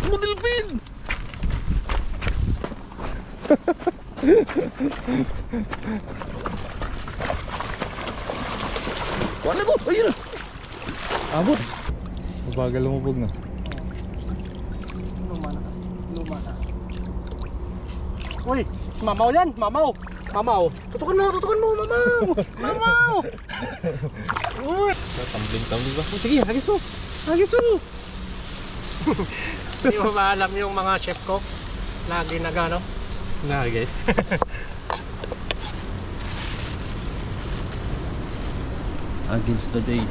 Mudilpin! Wala to! Ayun na! Abot! Mabagal lumubog na. Luma na. Luma na. Uy! Mamaw yan! Mamaw! Mamaw! Tutukan mo! Tutukan mo! Mamaw! Mamaw! Uy! Tumbling ba? Oh, sige, hagis mo! Hagis mo! Hindi mo ba alam yung mga chef ko? Lagi nagano? Nagis. Against the day.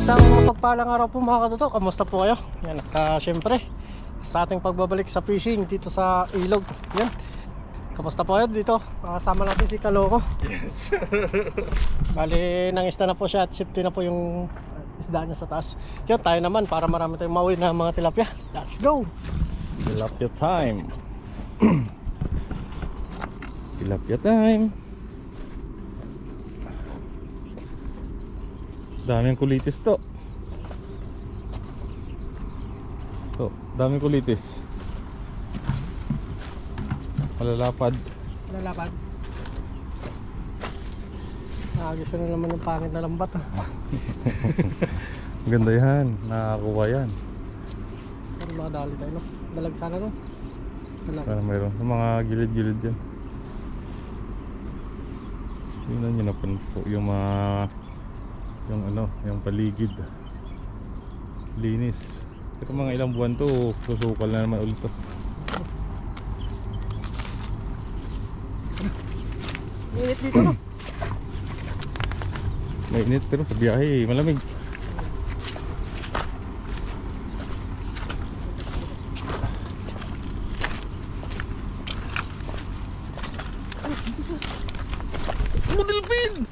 Isang mapagpalang araw po mga katuto. Kamusta po kayo? Yan, syempre sa ating pagbabalik sa fishing dito sa ilog. Yan. Kamusta po kayo dito? Kasama natin si Kaloko. Yes. Bali, nangista na po siya at safety na po yung isda niya sa taas. Yan, tayo naman para marami tayong mauwi na mga tilapia. Let's go! Tilapia time. Tilapia time. Daming kulitis to. Daming kulitis. Malalapad. Lalapad. Nakagisa na naman ng pangit na lambat. Ganda yan. Nakakuha yan. Pero mga dali tayo, no? Dalag sana, no? Dalag. Para mayroon. Sa mga gilid-gilid dyan. Tingnan nyo na po yung mga yung paligid. Linis. Pero mga ilang buwan to, susukal na naman ulit to. Init dito, no? Mainit pero sa biyahe malamig. Mudilpin!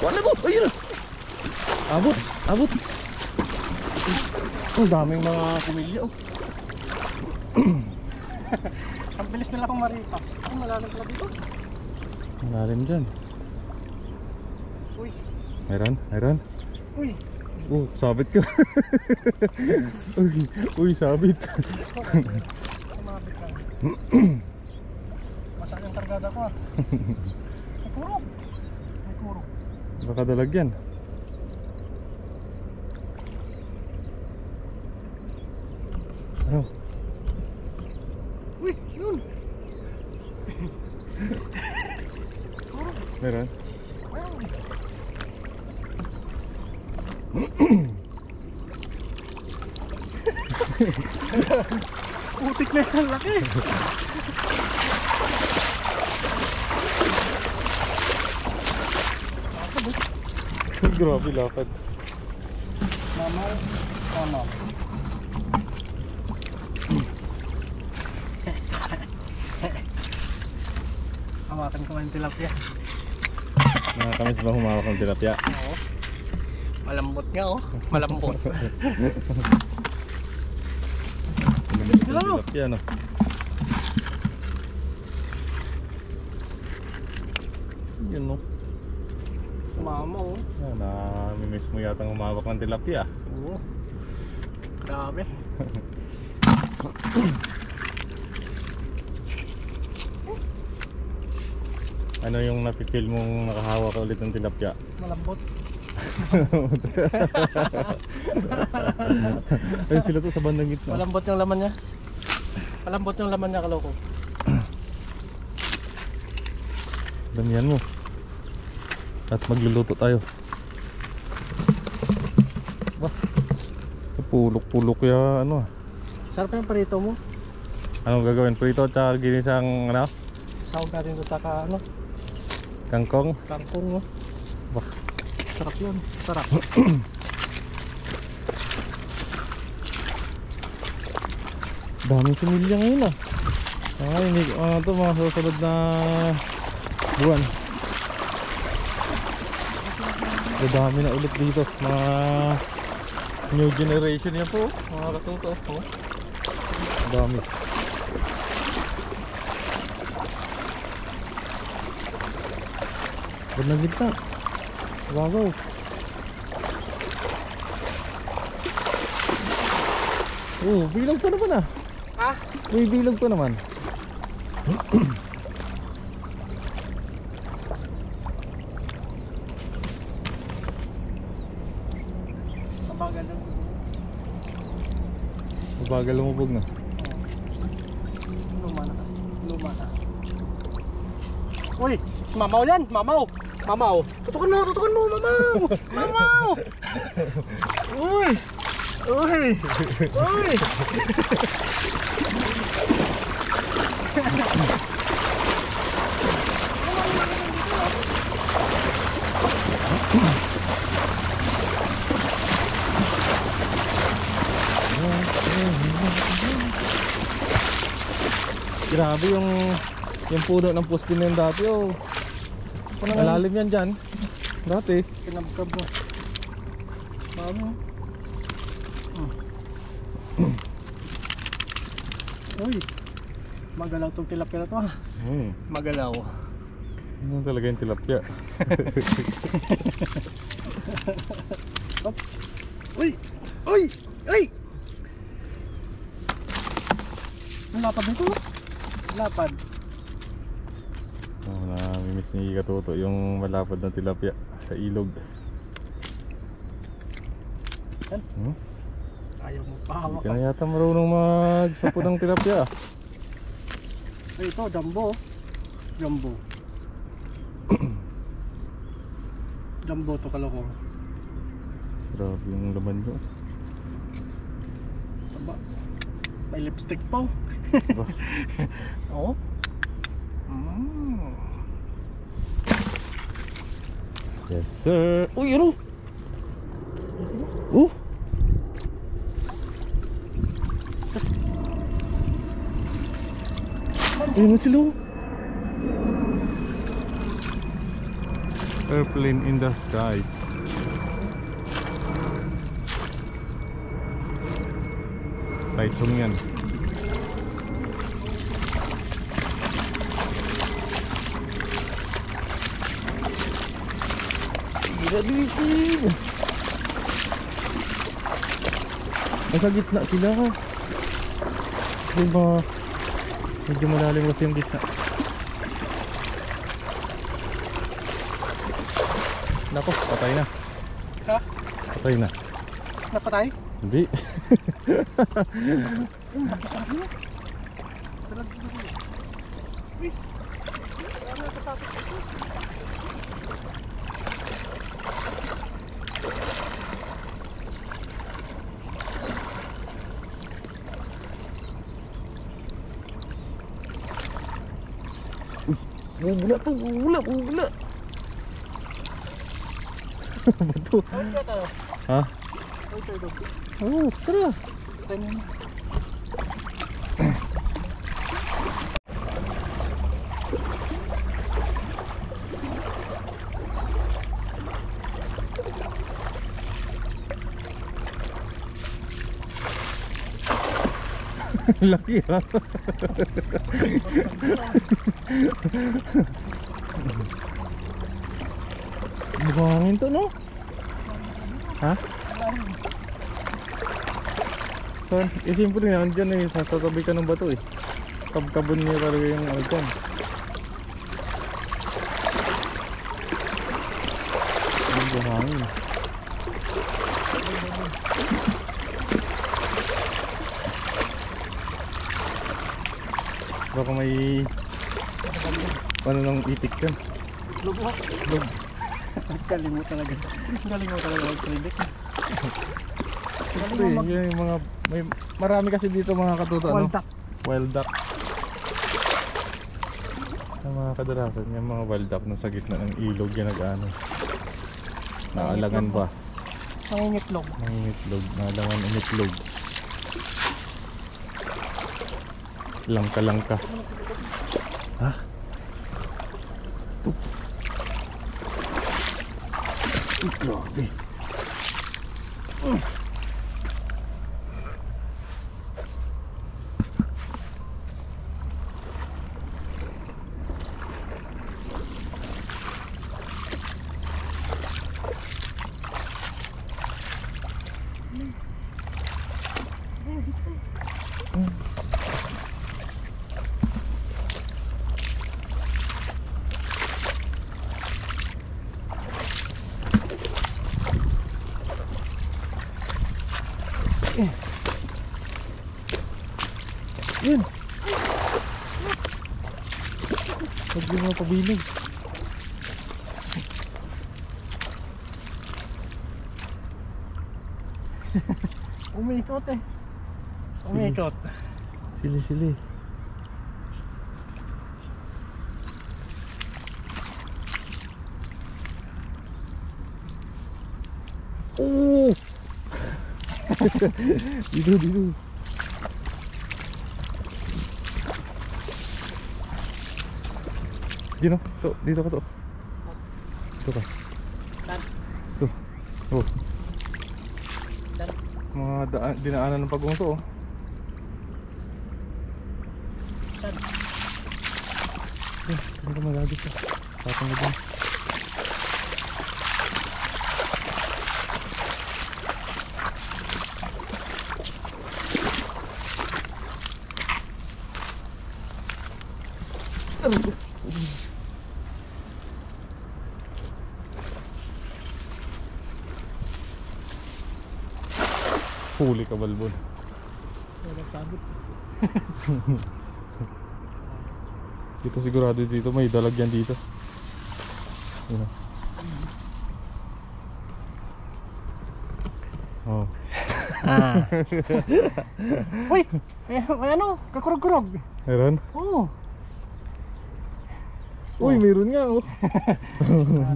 Wala to! Ayun na! Abot! Abot! Ang daming mga kumilya, oh. Ang bilis nila pang maripas. Ang malalim pala dito. Malalim dyan. Uy! Mayroon? Mayroon? Uy! Oh, sabit ka. Uy, sabit. Sumabit lang. Masakit yung targada ko, ah. May kurog. May kurog. Baka dalag yan. Ano? Uy! Yun! Meron? Putik na yung laki. Grabe lapad. Mamaw. Mamaw. Hawakan ko ng tilapia. Nakakamiss ba humawak ng tilapia? Oo. Malambot nga, oh. Malambot. Gamiss ng tilapia, no? Yun, no? Mamaw, oh. Namimiss mo yata humawak ng tilapia. Oo. Grabe. Ano yung napipil mong nakahawak ulit ng tilapia? Malambot. Ayun sila to sa bandang gitna. Malambot yung laman niya. Malambot yung laman niya, kaloko. Damihan mo. At magluluto tayo. Wah. Pulok-pulok ya ano. Sarap yung prito mo. Anong gagawin? Prito at ginisang ano? Sahog natin doon sa ano, Kangkong. kangkong mo. Wah. Sarap yun. Sarap. Daming similya ngayon ah. Ay, hindi to mga susunod na buwan. Dami na ulit dito. Mga new generation yan po. Mga katuto. Oh. Dami. Ba't na gitna? Wagaw. Oh, bilag pa naman ah. Ha? May bilag pa naman. Mabagal lang. Mabagal lumubog na. Luma na. Luma na. Uy! Mamaw yan! Mamaw! Mamaw! Tutukan mo! Tutukan mo! Mamaw! Mamaw! Uy! Uy! Uy! Grabe yung puno ng puspin na yun dati oh. Malalim yan dyan. Dati. Kinabkab mo. Mamo. Uy! Magalaw tong tilapia na to ha. Magalaw. Ano talaga yung tilapia? Oops! Uy! Uy! Uy! Ang lapad nito. Lapad. Oh, namimiss ni Katuto yung malapad na tilapia sa ilog. Yan. Ayaw mo Hindi pahawak ka na yata marunong magsapo ng tilapia. Ay, ito, jumbo. Jumbo. Jumbo to, kalokong. Grabe yung laman nyo. Aba, may lipstick po. Aba. Oo. Yes sir. Uy ano? Oh. Ayun na sila. Airplane in the sky. Taichung yan. Gila-gilitin. Nasa gitna sila. Diba? Medyo malalim kasi yung gitna. Nako, patay na. Ha? Patay na. Napatay? Hindi. Gugula to, gugula. Bato. Ha? Oh, tara. Laki ha. Buhangin to no? Ha? So, simple nga, andyan eh, sasatabi ka ng bato eh. Kabkabon niya talaga yung ano dyan. Ang buhangin. Baka may ano nang itik yan. Lubot. Log. Galing mo talaga. Galing mo talaga mag-predict. Ito yun yung mga marami kasi dito mga katuto ano? Wild duck. Wild duck. Ang mga kadalasan yung mga wild duck na sa gitna ng ilog yan nag-ano. Naalangan ba? Mangingitlog. Nangingitlog, naalangan umitlog. Langka-langka. Ha? Ito. Grabe. Yun. Huwag yung mga pabilig. Umikot eh. Umikot. Sili-sili. Oh! Dito, dito. Dino, to, dito ka to. Dito ka. Dan. Ito. Oh. Dan. Mga dinaanan ng pagong to oh. Saan? Hindi ka magagit ka. Tapang mo dyan. Huli ka balbon. Nagpagod. Dito sigurado dito may dalag yan dito. Yun. Oh. Ah. Uy! May ano? Kakurog-kurog. Meron? Oo. Uy, meron nga oh.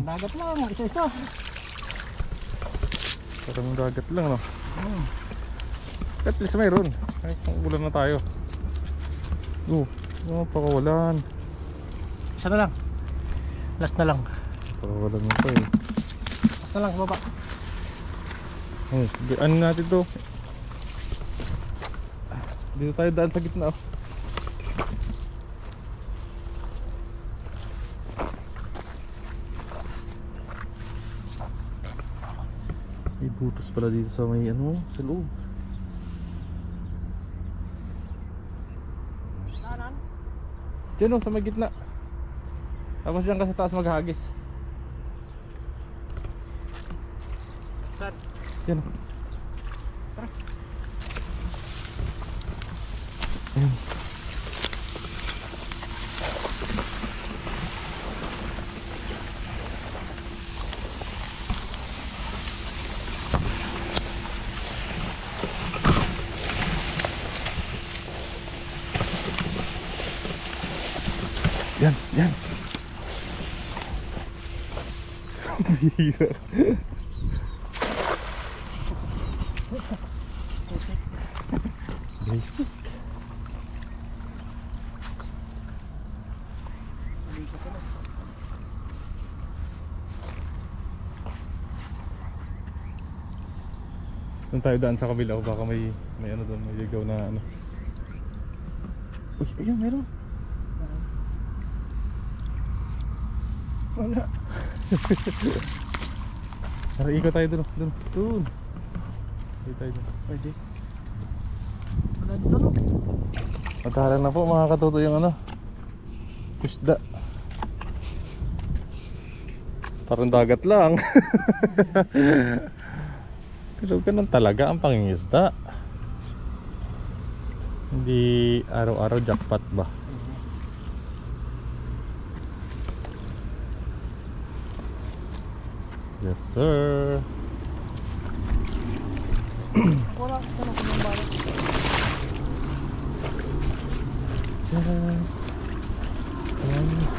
Dagat lang, isa-isa. Parang dagat lang no. At least mayroon. Ay, ulan na tayo. Oh, pakawalan. Isa na lang. Last na lang. Pakawalan mo pa eh. Last na lang, baba. Oh, ano natin to? Dito tayo daan sa gitna oh. May butas pala dito sa may ano, sa loob. Saan? Diyan oh, sa may gitna. Tapos dyan ka sa taas maghagis. Saan? Diyan oh. Tara. Ayan. Yan, yan. Bihira. Basic. Doon tayo daan sa kabila o baka may ano doon, may ligaw na ano. Uy, ayun, meron. Wala. Tara, ikot tayo doon. Doon. Ikot tayo doon. Pwede. Wala dito no? Matahalan na po mga katuto yung ano, isda. Parang dagat lang. Pero ganun talaga ang pangingisda. Hindi araw-araw jackpot ba? Yes sir. Wala, ano ko yung bala. Yes. Yes.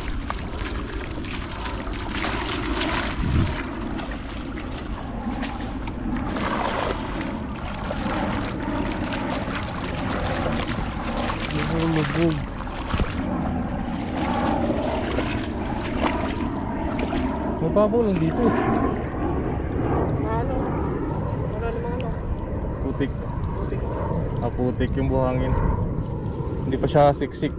Lubog. Mababaw lang dito. Ano? Wala namang ano. Putik. Putik. Putik yung buhangin. Hindi pa siya siksik.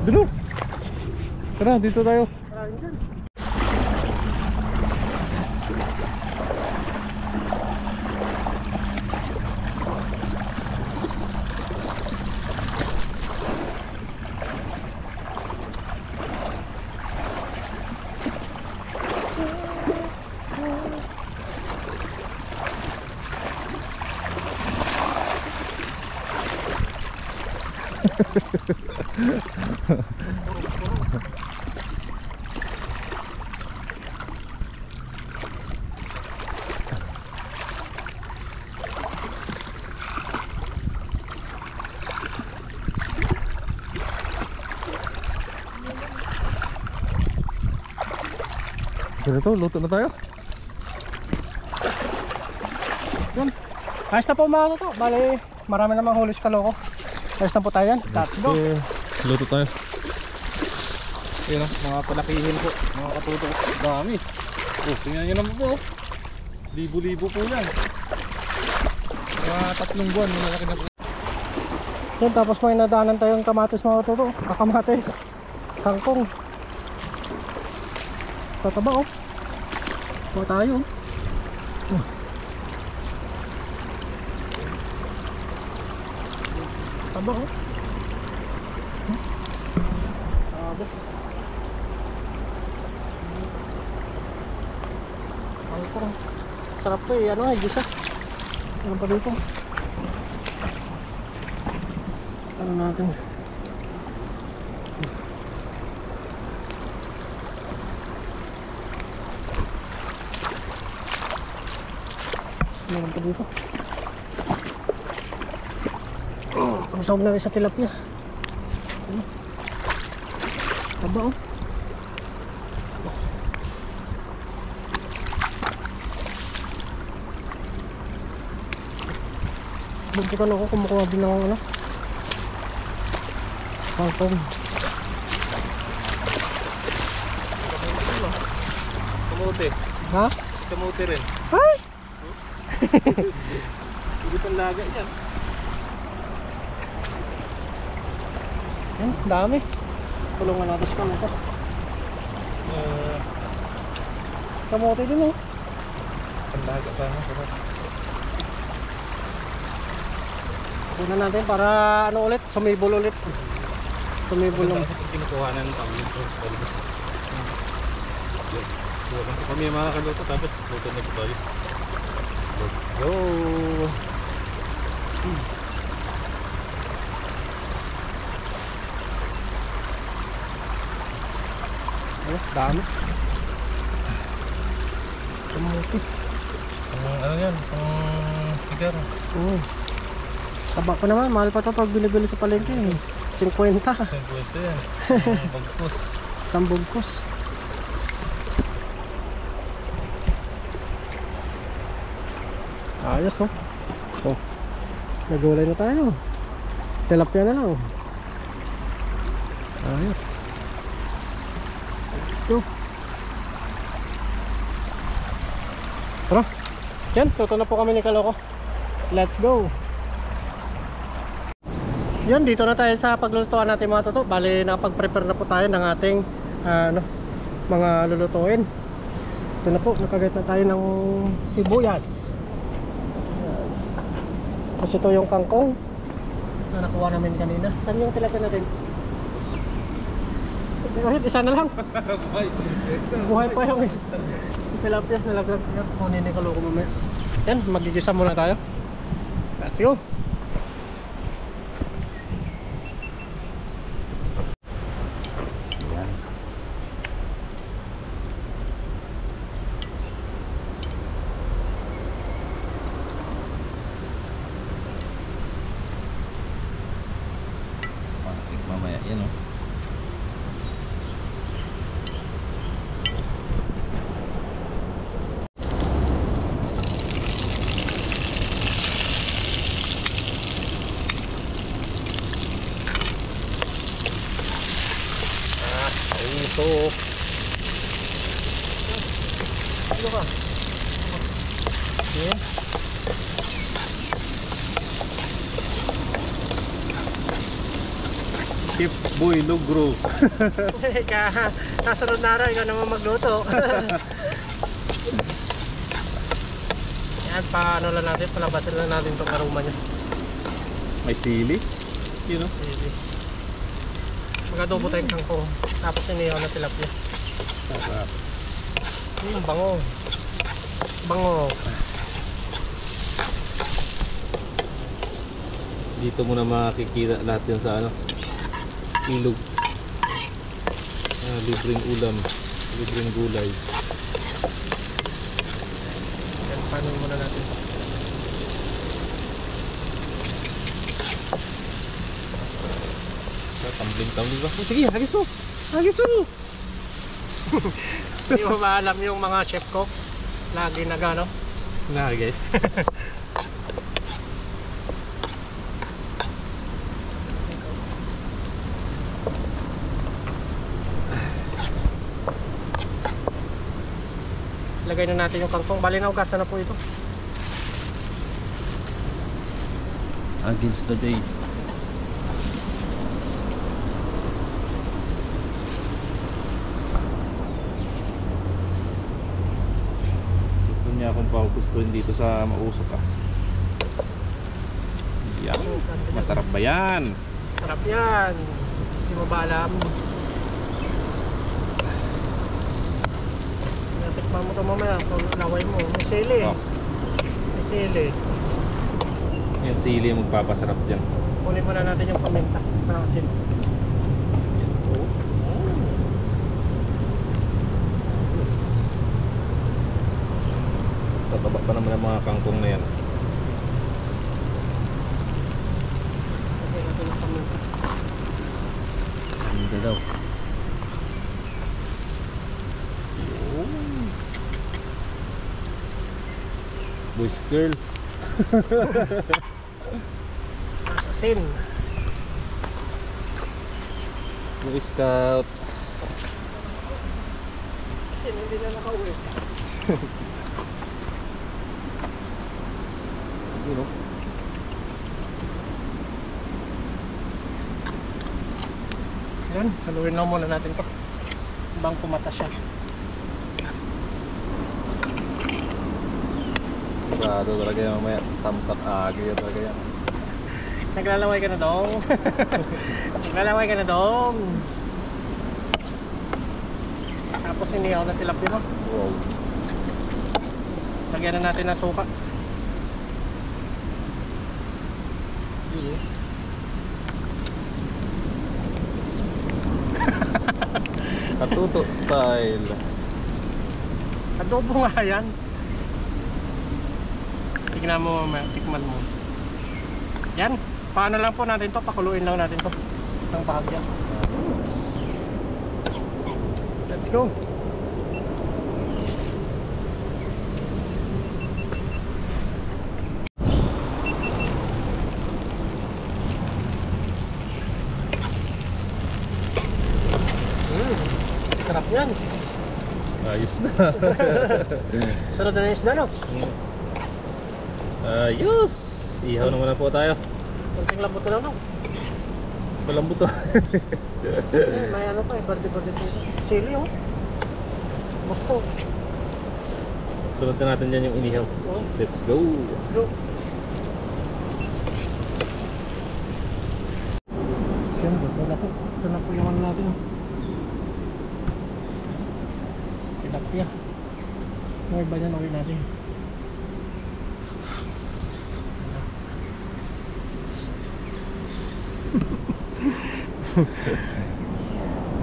Dulo. Tara, dito tayo. Maraming dyan. Ganito, luto na tayo. Yun. Ayos na po mga to. Bale, marami namang huli sa Caloocan. Ayos na po tayo yan. Let's go. Okay, luto tayo. Yun o, mga palakihin po, mga katuto. Dami. Tingnan nyo naman po. Libo-libo po yan. Mga 3 buwan, malaki na po. Yun, tapos may nadaanan tayong kamatis mga toto. Kamatis. Kangkong. Tataba oh. Kuha tayo. Taba oh. Taba. Kangkong. Sarap to eh. Ano eh, gisa. Ano pa dito? Ano natin? Meron pa dito. Pangsawag na rin sa tilapia. Taba oh. Buntukan ako, kumukuha din ng ano. Kangkong. Kamote. Ha? Kamote rin. Ay! Hindi pang laga yan. Yan, dami. Tulungan natin sa kamote. Kamote din oh. Pang laga sana. Sarap. Una natin para ano ulit, sumibol ulit. Sumibol lang. Kinukuhanan ng pamilya. Buwan po kami mga kaluto, tapos luto na po tayo. Let's go! Ayos, dami. Kamote. Ano yan? Sigar. Taba pa naman, mahal pa ito pag binibili sa palengke eh. 50. Ito yan. Bagpos. Sambugkos. Ayos oh. Oh. Nagulay na tayo. Tilapia na lang. Ayos. Let's go. Tara. Yan, tuto na po kami ni Caloocan. Let's go. Yan, dito na tayo sa paglulutuan natin mga toto. Bali, nakapag-prepare na po tayo ng ating mga lulutuin. Ito na po, nakagayat na tayo ng sibuyas. Tapos ito yung kangkong na nakuha namin kanina. Saan yung tilapia natin? Kahit isa na lang. Buhay pa yung tilapia. Nalaglag niya. Kunin ni Caloocan mamaya. Yan, magigisa muna tayo. Let's go. Yan. Ano ka? Okay. Chef Boy Lugro. Kasunod na araw, ikaw naman magluto. Yan, paano lang natin, palabasin lang natin itong aroma niya. May sili. You know? Mag-adobo tayong kangkong. Tapos inihaw na tilapia. Sarap. Bango. Bango. Dito mo na makikita lahat yun sa ano, ilog. Libreng ulam, libreng gulay. Yan, paano muna natin. Tumbling ba? Sige, hagis mo! Hagis mo! Hindi mo ba alam yung mga chef cook? Lagi nagano? Na guys. Lagay na natin yung kangkong. Bali na ugasan na po ito. Against the day. Gusto niya akong pagustuhin dito sa mausok ah. Yan. Masarap ba yan? Sarap yan. Hindi mo ba alam? Natikman mo ito mamaya. Kung laway mo. May sili. Oh. May sili. Yung sili yung magpapasarap dyan. Kunin muna natin yung paminta sa asin. Yes. Tataba pa naman ang mga kangkong na yan. Lagyan natin yung paminta. Ganda daw. Boys girls. Sa asin. Boy Scout. Asin, hindi na nakauwi. You know. Yan, saluhin lang muna natin to. Bang pumata siya. Sigurado talaga yung mamaya thumbs up agad talaga yan. Naglalaway ka na dong. Naglalaway ka na dong. Tapos inihaw na tilapia mo. Wow. Lagyan na natin ng suka. Katuto style. Adobo nga yan. Tignan mo mamaya, tikman mo. Yan, paano lang po natin to, pakuluin lang natin to ng bahagya. Let's go. Sarap yan. Ayos na. Sarap na yung isda, no? Ayos. Ihaw naman na po tayo. Kunting lambot ko lang, no? Malambot to. May ano pa, berde-berde dito. Sili, oh. Gusto. Sunod na natin dyan yung inihaw. Oh. Let's go. Let's go. Yan, ito na po. Ito na po yung ano natin. Tilapia. Yung iba dyan, okay natin.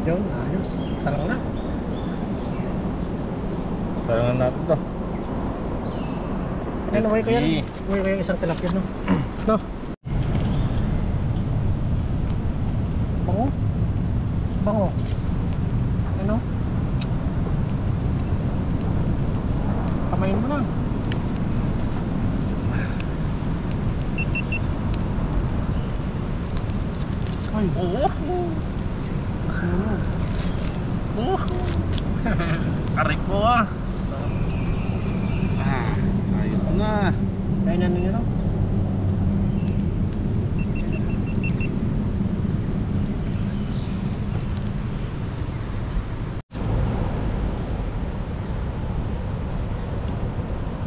Yun, ayos. Sarang na. Sarangan natin to. Yan, okay ko yan. see. Okay ko yung isang tilapia, no? No? Bango? Bango? Ano? Kamayin mo na. Ay, oo. Mas mo na. Oh. Ayos na. Kaya na ninyo, no?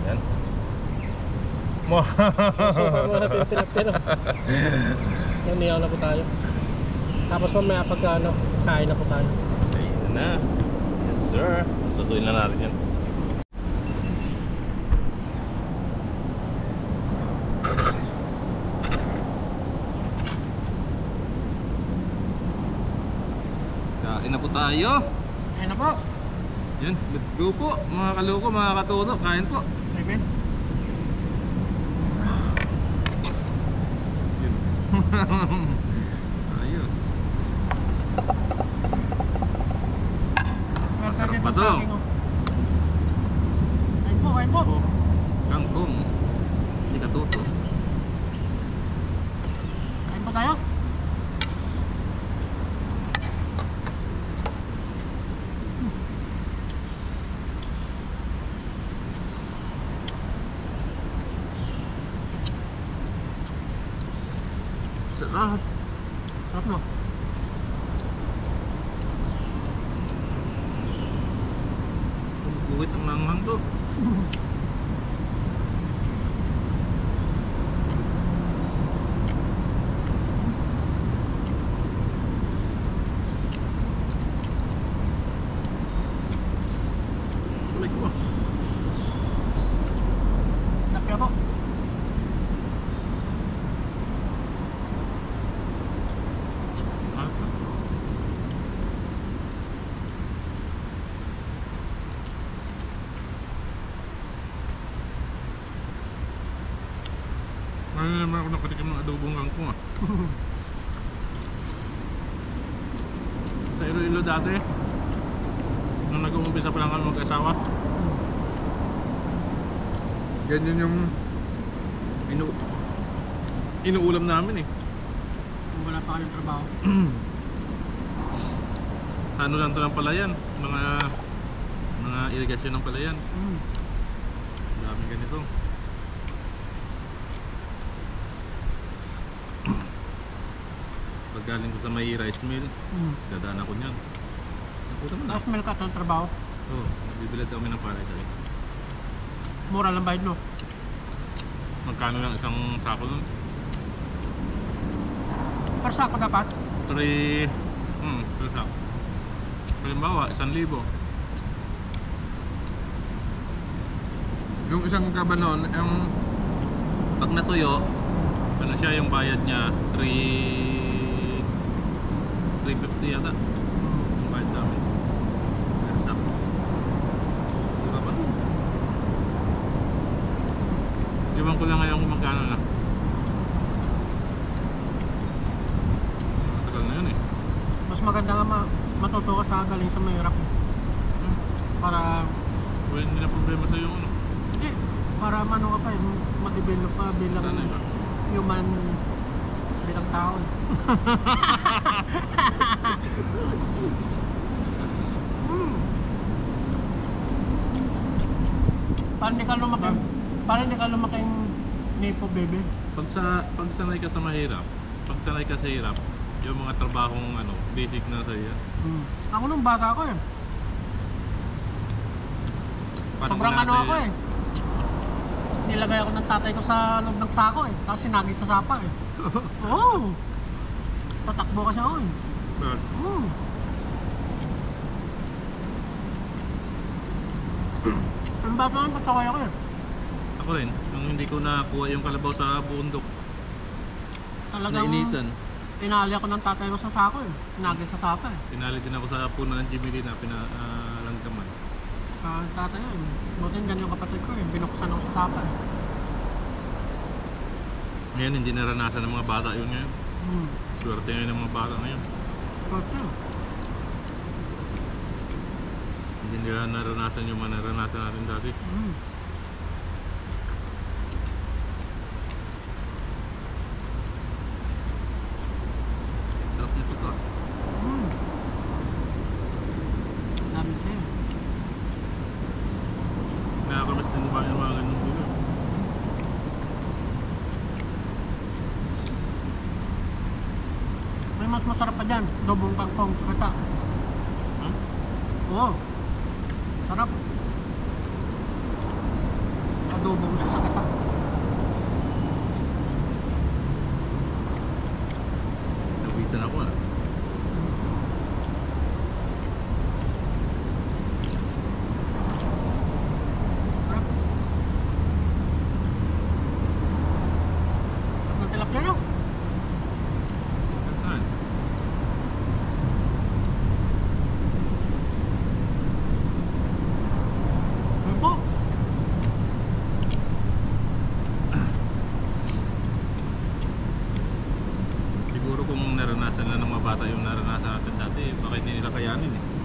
Yan. Super mo natin tinapin, no? Naniyaw na po tayo. Tapos mamaya pagka ano, kain na po tayo. Ayun na. Yes sir. Tutuin na natin yan. Kain na po tayo. Kain na po. Yan, let's go po mga kaloko, mga katodo. Kain po. Amen. Yun. Ayos. Smell Masarap ka pa dito to. sa akin, oh. Kain po, kain po. Kangkong. Hindi katuto. Kain po tayo. Sarap. Sarap, no? Buwit ang nanghang to. Tuloy ko. Tapya po. Ah. Ngayon naman ako nakatikim ng adobong kangkong ah. Sa Iloilo dati, nung nag-uumpisa pa lang kami mag-asawa, ganyan yung inuulam namin eh. Kung wala pa kayong trabaho. Sa ano lang to ng palayan, mga irigasyon ng palayan. Daming ganito. Pag galing ko sa may rice mill, dadaan ako niyan. Nakuta mo na. Tapos meron ka ng trabaho. Oo, bibilad kami ng palay tayo. Mura lang bayad, no? Magkano lang isang sako nun? Per sako dapat. 3 sako. Halimbawa, 1,000. Yung isang kabanon, yung pag natuyo, ano siya yung bayad niya, 350 yata. Yung bayad sa amin. Per sako. Diba ba? Iwan ko lang ngayon kung magkano na. Matagal na yun eh. Mas maganda nga matuto ka sa galing sa mahirap. Para, Well, hindi na problema sa yung ano. hindi, para mano ka pa eh, mag-develop pa bilang Sana iba. human, bilang tao eh. Paano hindi ka lumaki? Paano hindi ka lumaking Nepo, baby? Pag sanay ka sa mahirap, pag sanay ka sa hirap, yung mga trabahong ano, basic na sa iya. Ako nung bata ako eh. Sobrang ano ako eh. Nilagay ako ng tatay ko sa loob ng sako eh. Tapos sinagi sa sapa eh. Oo. Tatakbo kasi ako eh. Oo. Ang bata naman pasaway ako eh. Ako rin, nung hindi ko nakuha yung kalabaw sa bundok, Talagang nainitan. tinali ako ng tatay ko sa sako eh. Sinagi sa sapa eh. Pinali din ako sa puno ng Jimmy na pinalanggaman. Tatay ko eh. Buti ganyan yung kapatid ko eh. Binuksan ako sa sapa eh. Ngayon, hindi naranasan ng mga bata yun ngayon. Hmm. Swerte ngayon ng mga bata ngayon. Buti. Hindi nila naranasan yung mga naranasan natin dati. Hmm. Sarap nito to. Hmm. Dami sa'yo. mas masarap pa dyan. Dobong kangkong, kata. Oo. Sarap. Adobo mo sa sakata. Nawisan ako ah. Sarap. Sarap ng tilapia nyo. Saan? Ano po? Siguro kung naranasan na ng mga bata yung naranasan natin dati, baka hindi nila kayanin eh.